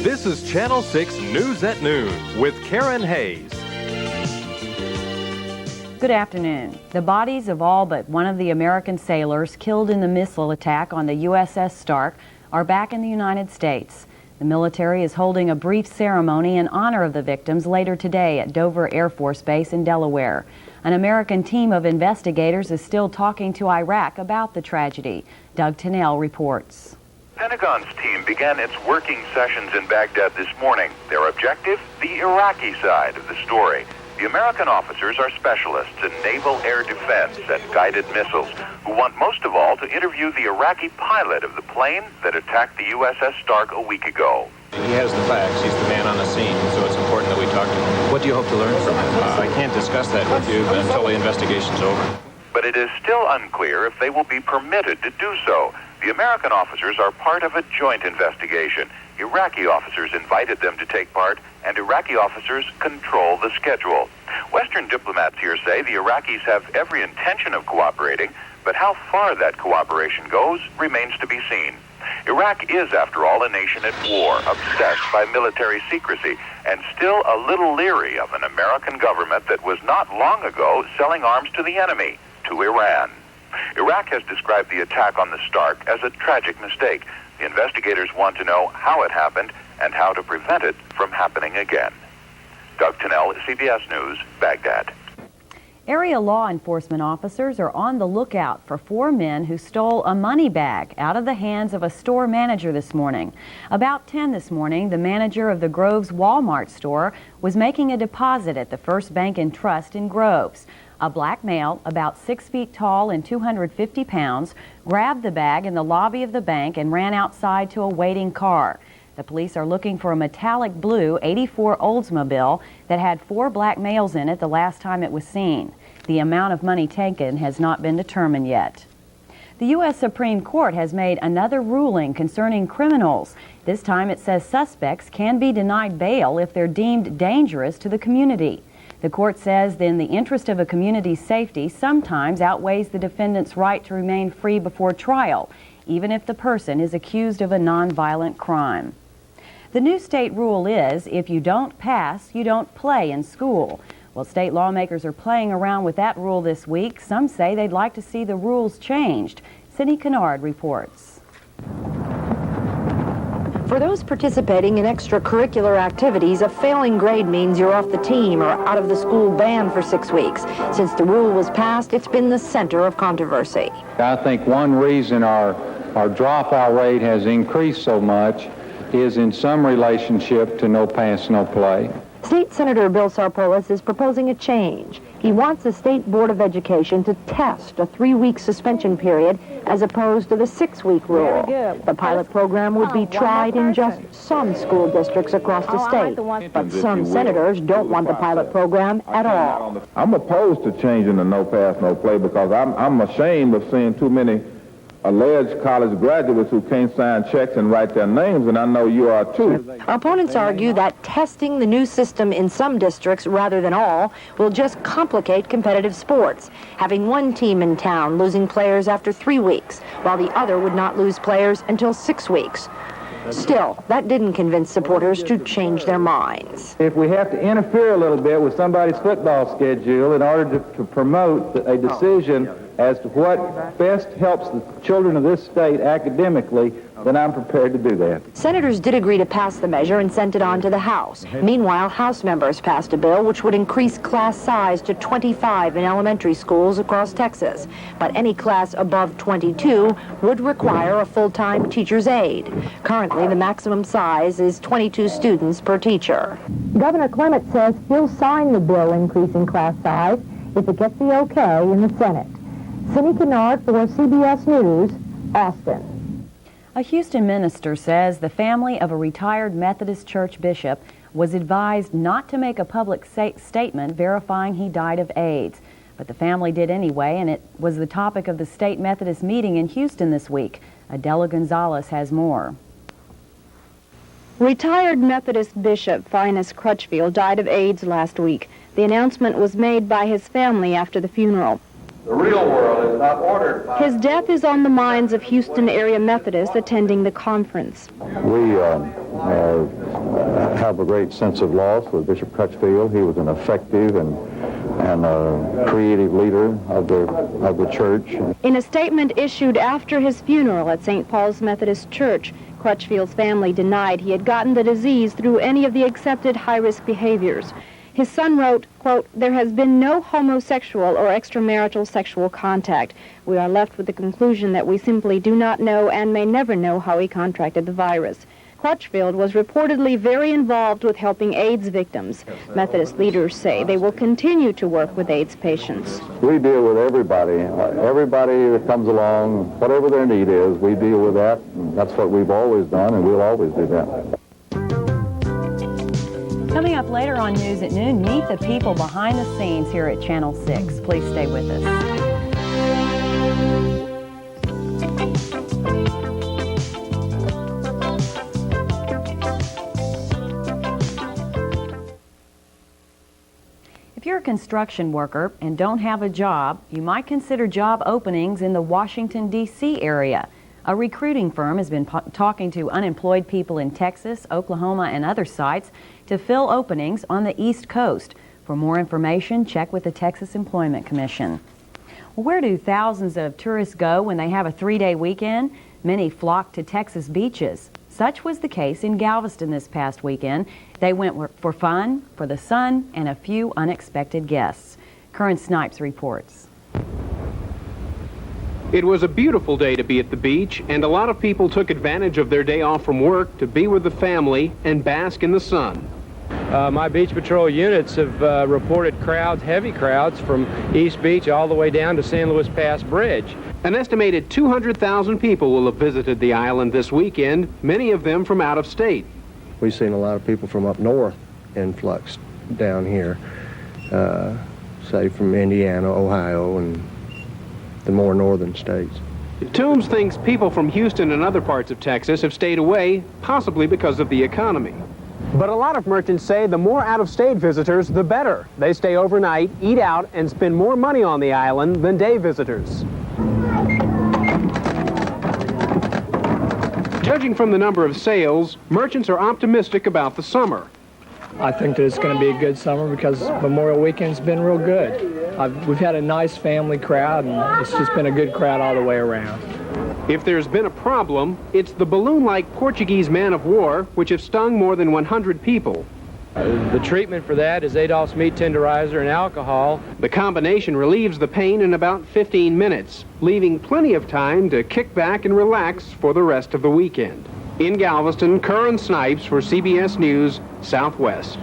This is Channel 6 News at Noon with Karen Hayes. Good afternoon. The bodies of all but one of the American sailors killed in the missile attack on the USS Stark are back in the United States. The military is holding a brief ceremony in honor of the victims later today at Dover Air Force Base in Delaware. An American team of investigators is still talking to Iraq about the tragedy. Doug Tennell reports. Pentagon's team began its working sessions in Baghdad this morning. Their objective? The Iraqi side of the story. The American officers are specialists in naval air defense and guided missiles who want most of all to interview the Iraqi pilot of the plane that attacked the USS Stark a week ago. He has the facts. He's the man on the scene, so it's important that we talk to him. What do you hope to learn from him? I can't discuss that with you until the investigation's over. But it is still unclear if they will be permitted to do so. The American officers are part of a joint investigation. Iraqi officers invited them to take part, and Iraqi officers control the schedule. Western diplomats here say the Iraqis have every intention of cooperating, but how far that cooperation goes remains to be seen. Iraq is, after all, a nation at war, obsessed by military secrecy, and still a little leery of an American government that was not long ago selling arms to the enemy, to Iran. Iraq has described the attack on the Stark as a tragic mistake. The investigators want to know how it happened and how to prevent it from happening again. Doug Tennell, CBS News, Baghdad. Area law enforcement officers are on the lookout for 4 men who stole a money bag out of the hands of a store manager this morning. About 10 this morning, the manager of the Groves Walmart store was making a deposit at the First Bank and Trust in Groves. A black male, about 6 feet tall and 250 pounds, grabbed the bag in the lobby of the bank and ran outside to a waiting car. The police are looking for a metallic blue 84 Oldsmobile that had 4 black males in it the last time it was seen. The amount of money taken has not been determined yet. The U.S. Supreme Court has made another ruling concerning criminals. This time it says suspects can be denied bail if they're deemed dangerous to the community. The court says then the interest of a community's safety sometimes outweighs the defendant's right to remain free before trial, even if the person is accused of a nonviolent crime. The new state rule is, if you don't pass, you don't play in school. Well, state lawmakers are playing around with that rule this week. Some say they'd like to see the rules changed. Cindy Kennard reports. For those participating in extracurricular activities, a failing grade means you're off the team or out of the school band for 6 weeks. Since the rule was passed, it's been the center of controversy. I think one reason our dropout rate has increased so much is in some relationship to no pass, no play. State Senator Bill Sarpolis is proposing a change. He wants the State Board of Education to test a 3-week suspension period as opposed to the 6-week rule. The pilot program would be tried in just some school districts across the state, but some senators don't want the pilot program at all. I'm opposed to changing the no pass, no play because I'm ashamed of seeing too many alleged college graduates who can't sign checks and write their names, and I know you are too. Opponents argue that testing the new system in some districts rather than all will just complicate competitive sports, having one team in town losing players after 3 weeks, while the other would not lose players until 6 weeks. Still, that didn't convince supporters to change their minds. If we have to interfere a little bit with somebody's football schedule in order to promote a decision as to what best helps the children of this state academically, then I'm prepared to do that. Senators did agree to pass the measure and sent it on to the House. Meanwhile, House members passed a bill which would increase class size to 25 in elementary schools across Texas. But any class above 22 would require a full-time teacher's aide. Currently, the maximum size is 22 students per teacher. Governor Clement says he'll sign the bill increasing class size if it gets the okay in the Senate. Cindy Kennard for CBS News, Austin. A Houston minister says the family of a retired Methodist church bishop was advised not to make a public statement verifying he died of AIDS. But the family did anyway, and it was the topic of the state Methodist meeting in Houston this week. Adela Gonzalez has more. Retired Methodist Bishop Finus Crutchfield died of AIDS last week. The announcement was made by his family after the funeral. The real world is not ordered by... His death is on the minds of Houston area Methodists attending the conference. We have a great sense of loss with Bishop Crutchfield. He was an effective and creative leader of the church. In a statement issued after his funeral at St. Paul's Methodist Church, Crutchfield's family denied he had gotten the disease through any of the accepted high-risk behaviors. His son wrote, quote, "There has been no homosexual or extramarital sexual contact. We are left with the conclusion that we simply do not know and may never know how he contracted the virus." Crutchfield was reportedly very involved with helping AIDS victims. Methodist leaders say they will continue to work with AIDS patients. We deal with everybody. Everybody that comes along, whatever their need is, we deal with that. And that's what we've always done, and we'll always do that. Coming up later on News at Noon, meet the people behind the scenes here at Channel 6. Please stay with us. If you're a construction worker and don't have a job, you might consider job openings in the Washington, D.C. area. A recruiting firm has been talking to unemployed people in Texas, Oklahoma, and other sites to fill openings on the East Coast. For more information, check with the Texas Employment Commission. Well, where do thousands of tourists go when they have a 3-day weekend? Many flock to Texas beaches. Such was the case in Galveston this past weekend. They went for fun, for the sun, and a few unexpected guests. Curran Snipes reports. It was a beautiful day to be at the beach, and a lot of people took advantage of their day off from work to be with the family and bask in the sun. My beach patrol units have reported crowds, heavy crowds, from East Beach all the way down to San Luis Pass Bridge. An estimated 200,000 people will have visited the island this weekend, many of them from out of state. We've seen a lot of people from up north influx down here, say from Indiana, Ohio, and the more northern states. Toombs thinks people from Houston and other parts of Texas have stayed away, possibly because of the economy. But a lot of merchants say the more out-of-state visitors, the better. They stay overnight, eat out, and spend more money on the island than day visitors. Judging from the number of sales, merchants are optimistic about the summer. I think that it's going to be a good summer because Memorial Weekend's been real good. We've had a nice family crowd, and it's just been a good crowd all the way around. If there's been a problem, it's the balloon-like Portuguese man-of-war, which have stung more than 100 people. The treatment for that is Adolph's meat tenderizer and alcohol. The combination relieves the pain in about 15 minutes, leaving plenty of time to kick back and relax for the rest of the weekend. In Galveston, Curran Snipes for CBS News, Southwest.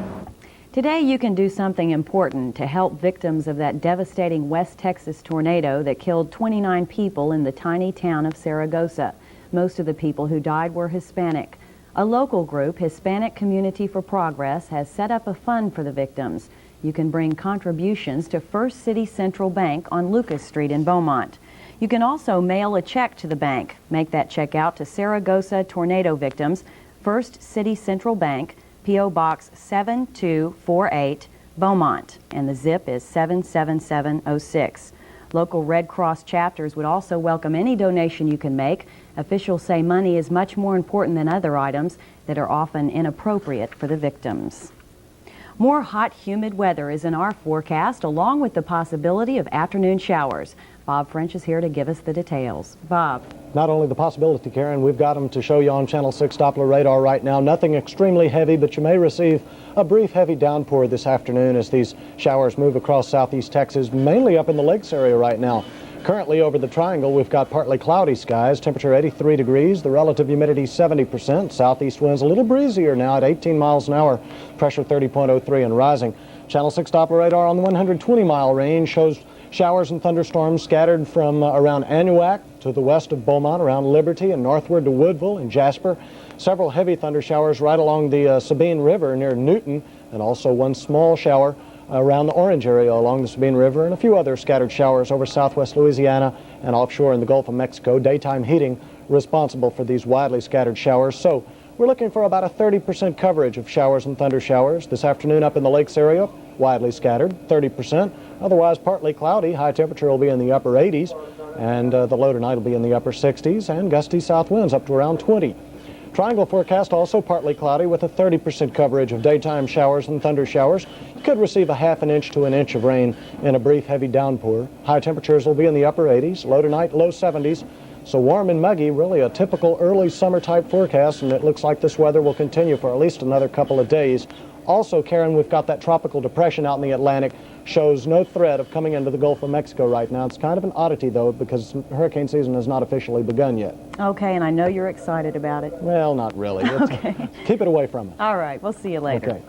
Today you can do something important to help victims of that devastating West Texas tornado that killed 29 people in the tiny town of Saragossa. Most of the people who died were Hispanic. A local group, Hispanic Community for Progress, has set up a fund for the victims. You can bring contributions to First City Central Bank on Lucas Street in Beaumont. You can also mail a check to the bank. Make that check out to Saragossa tornado victims, First City Central Bank, P.O. Box 7248, Beaumont, and the zip is 77706. Local Red Cross chapters would also welcome any donation you can make. Officials say money is much more important than other items that are often inappropriate for the victims. More hot, humid weather is in our forecast, along with the possibility of afternoon showers. Bob French is here to give us the details. Bob. Not only the possibility, Karen, we've got them to show you on Channel 6 Doppler radar right now. Nothing extremely heavy, but you may receive a brief heavy downpour this afternoon as these showers move across southeast Texas, mainly up in the lakes area right now. Currently over the triangle, we've got partly cloudy skies, temperature 83 degrees, the relative humidity 70%, southeast winds a little breezier now at 18 miles an hour, pressure 30.03 and rising. Channel 6 Doppler radar on the 120-mile range shows showers and thunderstorms scattered from around Anahuac to the west of Beaumont, around Liberty, and northward to Woodville and Jasper. Several heavy thunder showers right along the Sabine River near Newton, and also one small shower around the Orange area along the Sabine River, and a few other scattered showers over southwest Louisiana and offshore in the Gulf of Mexico. Daytime heating responsible for these widely scattered showers. So we're looking for about a 30% coverage of showers and thunder showers. This afternoon up in the lakes area, widely scattered, 30%. Otherwise, partly cloudy. High temperature will be in the upper 80s, and the low tonight will be in the upper 60s, and gusty south winds up to around 20. Triangle forecast also partly cloudy with a 30% coverage of daytime showers and thunder showers. You could receive a half an inch to an inch of rain in a brief heavy downpour. High temperatures will be in the upper 80s, low tonight, low 70s. So warm and muggy, really a typical early summer type forecast, and it looks like this weather will continue for at least another couple of days. Also, Karen, we've got that tropical depression out in the Atlantic, shows no threat of coming into the Gulf of Mexico right now. It's kind of an oddity, though, because hurricane season has not officially begun yet. Okay, and I know you're excited about it. Well, not really. Okay. Keep it away from it. All right, we'll see you later. Okay.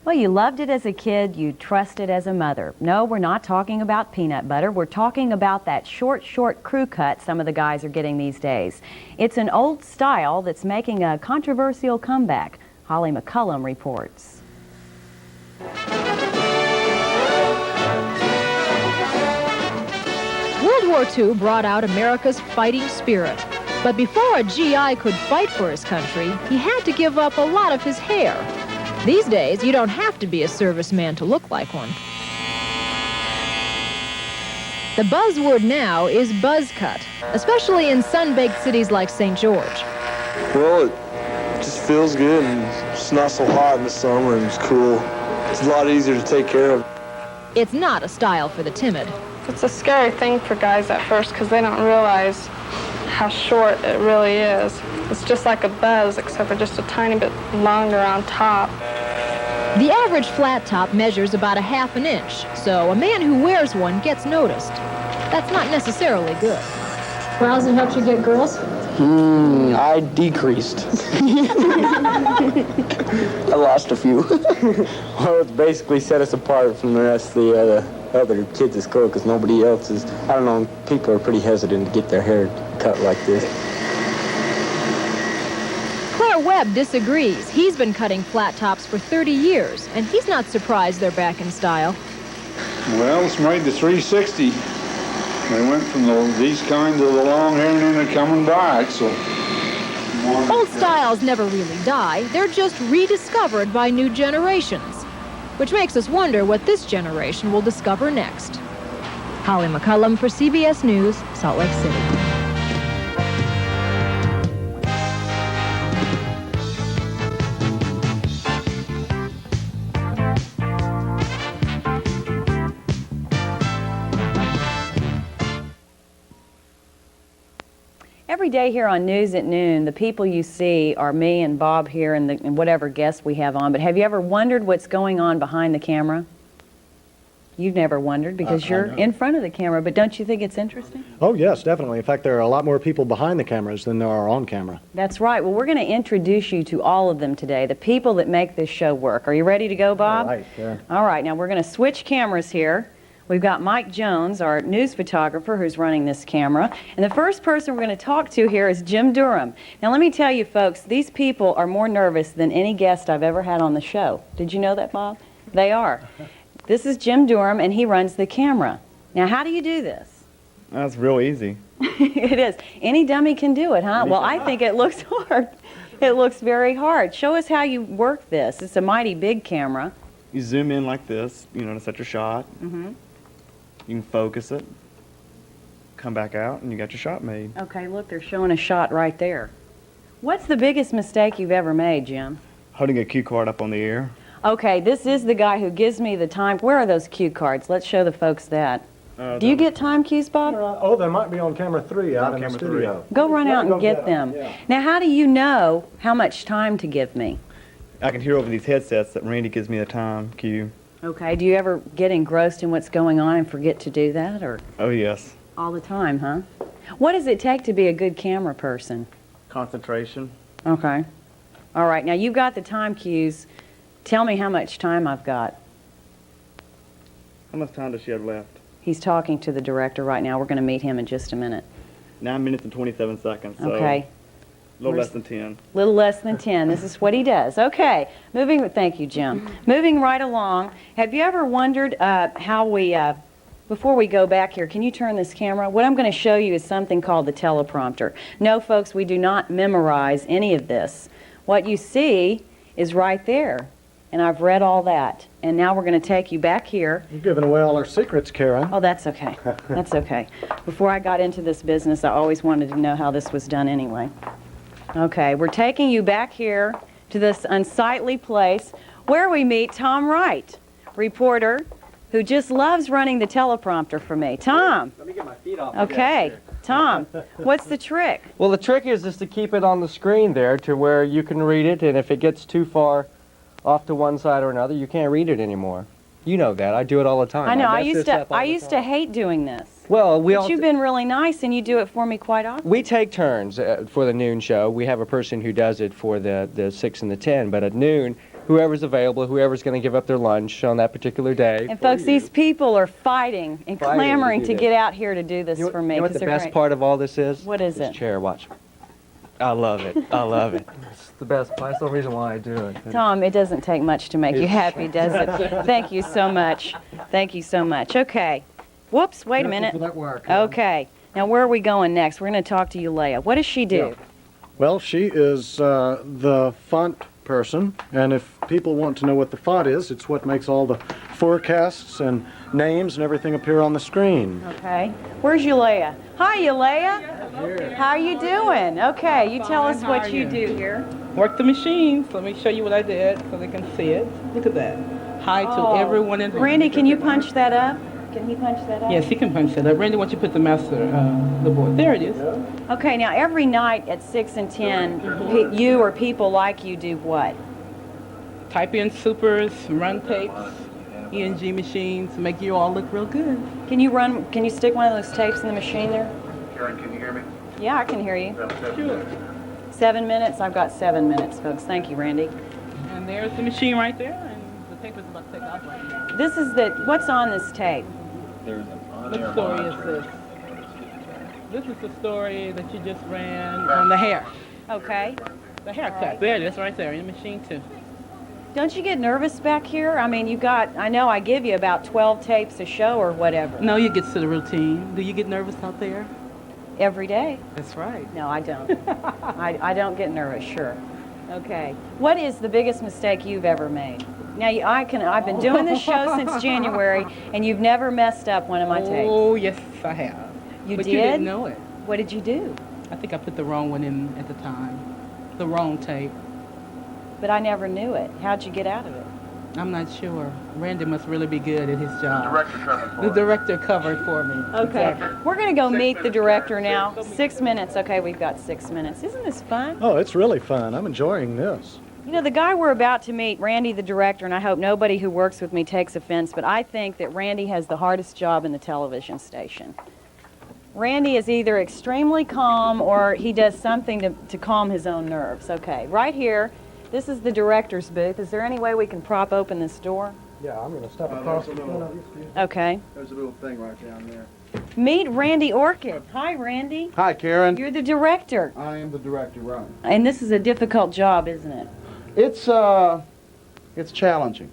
Well, you loved it as a kid, you trusted as a mother. No, we're not talking about peanut butter. We're talking about that short crew cut some of the guys are getting these days. It's an old style that's making a controversial comeback. Holly McCullum reports. World War II brought out America's fighting spirit. But before a GI could fight for his country, he had to give up a lot of his hair. These days, you don't have to be a serviceman to look like one. The buzzword now is buzz cut, especially in sun-baked cities like St. George. Well, it just feels good, and it's not so hot in the summer, and it's cool. It's a lot easier to take care of. It's not a style for the timid. It's a scary thing for guys at first because they don't realize how short it really is. It's just like a buzz, except for just a tiny bit longer on top. The average flat top measures about a half an inch, so a man who wears one gets noticed. That's not necessarily good. Well, has it helped you get girls? I decreased. I lost a few. Well, it's basically set us apart from the rest of the other kids at school because nobody else is, I don't know, people are pretty hesitant to get their hair cut like this. Webb disagrees. He's been cutting flat tops for 30 years, and he's not surprised they're back in style. Well, it's made the 360. They went from these kinds of the long hair and then they're coming back, so. Old styles never really die. They're just rediscovered by new generations, which makes us wonder what this generation will discover next. Holly McCullum for CBS News, Salt Lake City. Every day here on News at Noon, the people you see are me and Bob here and whatever guests we have on. But have you ever wondered what's going on behind the camera? You've never wondered because you're in front of the camera, but don't you think it's interesting? Oh, yes, definitely. In fact, there are a lot more people behind the cameras than there are on camera. That's right. Well, we're going to introduce you to all of them today, the people that make this show work. Are you ready to go, Bob? All right, yeah. All right, now we're going to switch cameras here. We've got Mike Jones, our news photographer, who's running this camera. And the first person we're going to talk to here is Jim Durham. Now, let me tell you, folks, these people are more nervous than any guest I've ever had on the show. Did you know that, Bob? They are. This is Jim Durham, and he runs the camera. Now, how do you do this? That's real easy. It is. Any dummy can do it, huh? Well, I think it looks hard. It looks very hard. Show us how you work this. It's a mighty big camera. You zoom in like this, to set your shot. Mm-hmm. You can focus it, come back out, and you got your shot made. Okay, look, they're showing a shot right there. What's the biggest mistake you've ever made, Jim? Holding a cue card up on the air. Okay, this is the guy who gives me the time. Where are those cue cards? Let's show the folks that. Do you get time cues, Bob? Oh, they might be on camera 3 out in the studio. Go run out and get them. Yeah. Now, how do you know how much time to give me? I can hear over these headsets that Randy gives me the time cue. Okay, do you ever get engrossed in what's going on and forget to do that, or? Oh, yes. All the time, huh? What does it take to be a good camera person? Concentration. Okay. All right, now you've got the time cues. Tell me how much time I've got. How much time does she have left? He's talking to the director right now. We're going to meet him in just a minute. 9 minutes and 27 seconds. So okay. A little less than 10. A little less than 10. This is what he does. Okay. Thank you, Jim. Moving right along. Have you ever wondered how we, before we go back here, can you turn this camera? What I'm going to show you is something called the teleprompter. No, folks, we do not memorize any of this. What you see is right there. And I've read all that. And now we're going to take you back here. You're giving away all our secrets, Karen. Oh, that's okay. That's okay. Before I got into this business, I always wanted to know how this was done anyway. Okay, we're taking you back here to this unsightly place where we meet Tom Wright, reporter who just loves running the teleprompter for me. Tom. Let me get my feet off. Okay. Tom, what's the trick? Well, the trick is just to keep it on the screen there to where you can read it, and if it gets too far off to one side or another, you can't read it anymore. You know that. I do it all the time. I know. I used to hate doing this. Well, but you've been really nice, and you do it for me quite often. We take turns for the noon show. We have a person who does it for the 6 and the 10, but at noon, whoever's available, whoever's going to give up their lunch on that particular day. And folks, these people are fighting and clamoring to get out here to do this for me. You know what the best part of all this is? What is this it? Chair, watch. I love it. I love it. It's the best part. That's the reason why I do it. Tom, it doesn't take much to make you happy, does it? Thank you so much. Thank you so much. Okay. Whoops, wait a minute. Okay. Now, where are we going next? We're going to talk to Ulea. What does she do? Yeah. Well, she is the font person, and if people want to know what the font is, it's what makes all the forecasts and names and everything appear on the screen. Okay. Where's Ulea? Hi, Ulea. How are you doing? Okay, you tell us what you do here. Work the machines. Let me show you what I did so they can see it. Look at that. Hi to everyone in the Randy, can you punch that up? Can he punch that up? Yes, he can punch that up. Randy, once you put the master, the board. There it is. Okay, now every night at 6 and 10, you or people like you do what? Type in supers, run tapes, ENG machines, make you all look real good. Can you stick one of those tapes in the machine there? Karen, can you hear me? Yeah, I can hear you. Sure. 7 minutes? I've got 7 minutes, folks. Thank you, Randy. And there's the machine right there, and the tape is about to take off right now. This is what's on this tape? What story is this? This is the story that you just ran on the hair. Okay. The haircut. There it is, right there in the machine too. Don't you get nervous back here? I mean, I know I give you about 12 tapes a show or whatever. No, you get to the routine. Do you get nervous out there? Every day. That's right. No, I don't. I don't get nervous, sure. Okay. What is the biggest mistake you've ever made? Now, I've been doing this show since January, and you've never messed up one of my tapes. Oh, yes, I have. You but did? You didn't know it. What did you do? I think I put the wrong one in at the time. The wrong tape. But I never knew it. How'd you get out of it? I'm not sure. Randy must really be good at his job. The director covered for The director covered for me. Okay. Exactly. We're going to go meet the director now. 6 minutes. Okay, we've got 6 minutes. Isn't this fun? Oh, it's really fun. I'm enjoying this. You know, the guy we're about to meet, Randy the director, and I hope nobody who works with me takes offense, but I think that Randy has the hardest job in the television station. Randy is either extremely calm or he does something to calm his own nerves. Okay, right here, this is the director's booth. Is there any way we can prop open this door? Yeah, I'm going to step across the front. Okay. There's a little thing right down there. Meet Randy Orchid. Hi, Randy. Hi, Karen. You're the director. I am the director, right. And this is a difficult job, isn't it? It's challenging.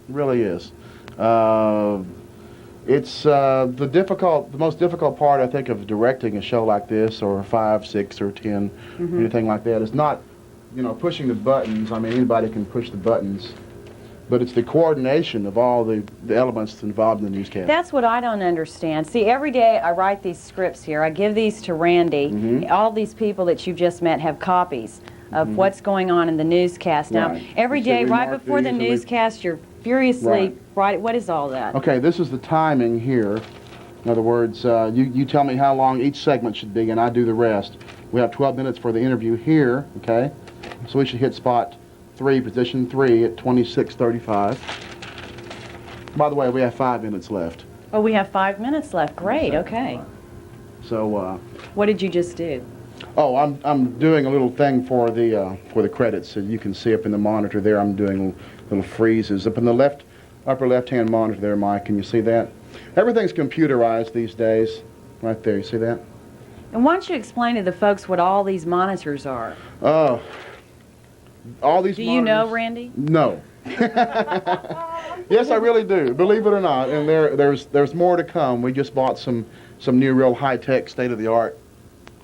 It really is. It's the most difficult part, I think, of directing a show like this, or 5, 6, or 10, anything like that. It's not, pushing the buttons. I mean, anybody can push the buttons. But it's the coordination of all the elements involved in the newscast. That's what I don't understand. See, every day I write these scripts here. I give these to Randy. All these people that you've just met have copies of what's going on in the newscast. Now, every day, right before the newscast, you're furiously writing. What is all that? Okay, this is the timing here. In other words, you tell me how long each segment should be, and I do the rest. We have 12 minutes for the interview here, okay? So we should hit spot 3, position 3 at 26:35. By the way, we have 5 minutes left. Oh, we have 5 minutes left. Great, okay. So, what did you just do? Oh, I'm doing a little thing for the credits. So you can see up in the monitor there. I'm doing little freezes up in the upper left-hand monitor there, Mike. Can you see that? Everything's computerized these days. Right there. You see that? And why don't you explain to the folks what all these monitors are? Oh, all these. Do you know, Randy? No. Yes, I really do. Believe it or not, and there's more to come. We just bought some new real high-tech, state-of-the-art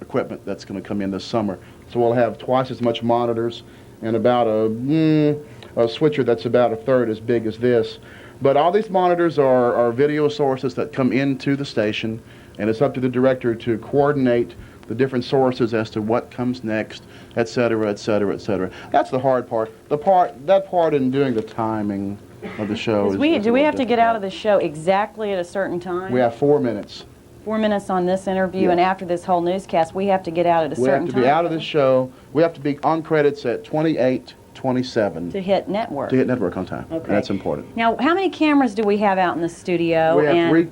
equipment that's going to come in this summer. So we'll have twice as much monitors and about a switcher that's about a third as big as this. But all these monitors are video sources that come into the station, and it's up to the director to coordinate the different sources as to what comes next, et cetera, et cetera, et cetera. That's the hard part. That part in doing the timing of the show is do we have to get out of the show exactly at a certain time? We have 4 minutes. 4 minutes on this interview, Yes. and after this whole newscast, we have to get out at a certain time? We have to be out of this show. We have to be on credits at 28:27. To hit network. To hit network on time. Okay. And that's important. Now, how many cameras do we have out in the studio? We have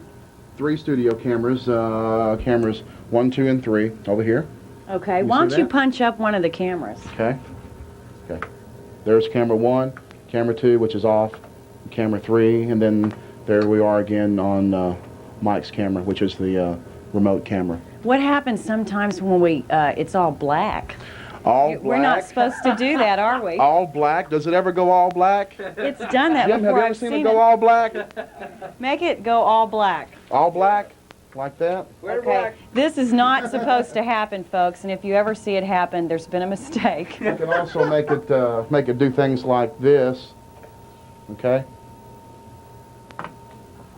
three studio cameras, cameras 1, 2, and 3 over here. Okay, You why see don't you that? punch up one of the cameras? Okay. Okay. There's camera 1, camera 2, which is off, camera 3, and then there we are again on Mike's camera, which is the remote camera. What happens sometimes when it's all black? All We're not black? supposed to do that, are we? All black? Does it ever go all black? It's done that Jim, before. have you ever I've seen seen it go all black? Make it go all black. All black? Like that? Okay. This is not supposed to happen, folks, and if you ever see it happen, there's been a mistake. You can also make it do things like this. Okay?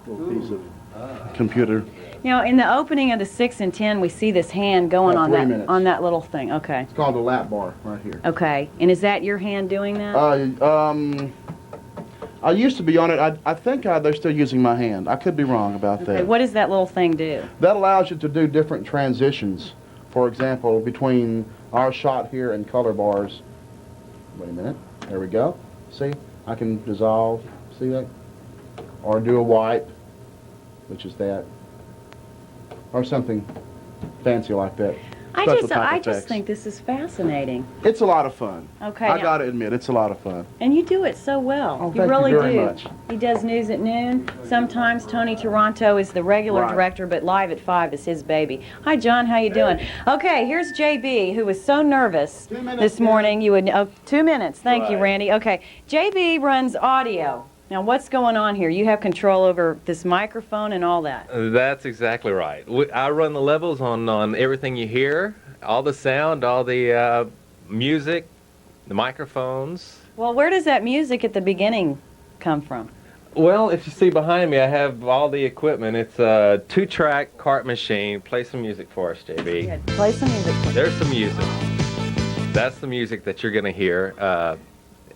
Little piece of computer. Now, in the opening of the 6 and 10, we see this hand going About on 3 that minutes. on that little thing. Okay. It's called the lap bar right here. Okay. And is that your hand doing that? I used to be on it. I think they're still using my hand. I could be wrong about Okay. that. What does that little thing do? That allows you to do different transitions. For example, between our shot here and color bars. Wait a minute. There we go. See? I can dissolve. See that? Or do a wipe, which is that. Or something fancy like that. I Special type just effects. think this is fascinating. It's a lot of fun. Okay. I now- gotta admit, it's a lot of fun. And you do it so well. Oh, you thank you really very do. much. He does news at noon. Sometimes Tony Toronto is the regular Right. director, but live at 5 is his baby. Hi, John. How you doing? Okay, here's JB, who was so nervous this morning. You would 2 minutes. Thank you, Right. Randy. Okay, JB runs audio. Now, what's going on here? You have control over this microphone and all that. That's exactly right. I run the levels on everything you hear, all the sound, all the music, the microphones. Well, where does that music at the beginning come from? Well, if you see behind me, I have all the equipment. It's a 2-track cart machine. Play some music for us, JB. Yeah, play some music. There's some music. That's the music that you're going to hear.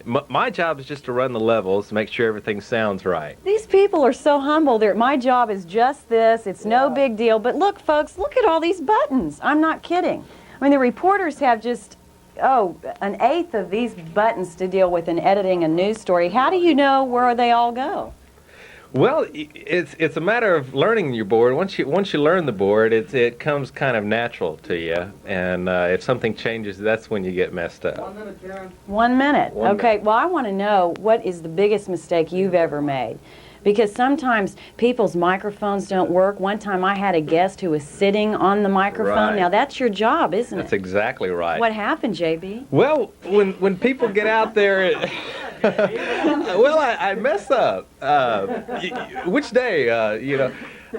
My job is just to run the levels, make sure everything sounds right. These people are so humble. My job is just this. It's no big deal. But look, folks, look at all these buttons. I'm not kidding. I mean, the reporters have just, an eighth of these buttons to deal with in editing a news story. How do you know where they all go? Well, it's a matter of learning your board. Once you learn the board, it comes kind of natural to you. And if something changes, that's when you get messed up. 1 minute, Karen. 1 minute. One Okay, well, I want to know what is the biggest mistake you've ever made. Because sometimes people's microphones don't work. One time I had a guest who was sitting on the microphone. Right. Now, that's your job, isn't That's it? exactly right. What happened, JB? Well, when people get out there, well, I mess up. Which day?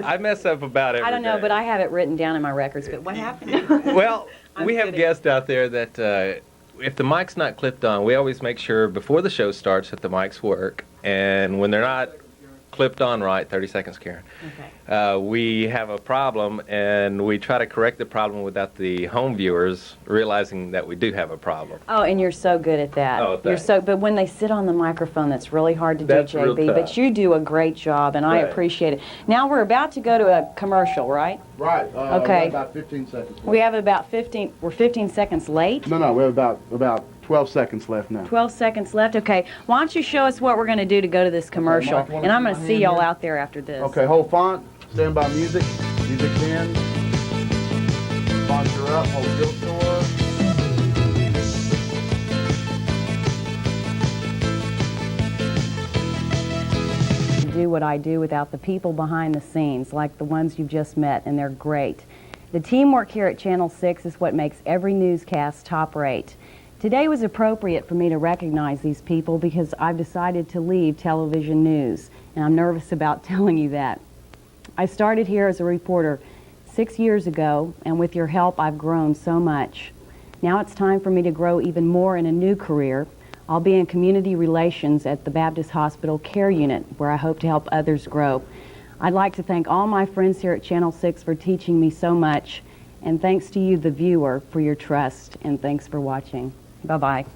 I mess up about every I don't know, day. but I have it written down in my records. But what happened? Well, I'm we have kidding. guests out there that if the mic's not clipped on, we always make sure before the show starts that the mics work. And when they're not clipped on right, 30 seconds, Karen. Okay. We have a problem, and we try to correct the problem without the home viewers realizing that we do have a problem. Oh, and you're so good at that. Oh, You're thanks. but when they sit on the microphone, that's really hard to That's do, real JB. tough. But you do a great job, and I Right. appreciate it. Now we're about to go to a commercial, right? Right. Okay. About 15 seconds. We have about 15. We're 15 seconds late. No, we have about 12 seconds left now. 12 seconds left. Okay. Why don't you show us what we're going to do to go to this commercial? Mike, you wanna And I'm see going my to see hand y'all here? out there after this. Okay, hold font, stand by music, music's in. Sponsor up, hold guild store. Do what I do without the people behind the scenes, like the ones you've just met, and they're great. The teamwork here at Channel 6 is what makes every newscast top rate. Today was appropriate for me to recognize these people because I've decided to leave television news, and I'm nervous about telling you that. I started here as a reporter 6 years ago, and with your help, I've grown so much. Now it's time for me to grow even more in a new career. I'll be in community relations at the Baptist Hospital Care Unit, where I hope to help others grow. I'd like to thank all my friends here at Channel 6 for teaching me so much, and thanks to you, the viewer, for your trust, and thanks for watching. Bye-bye.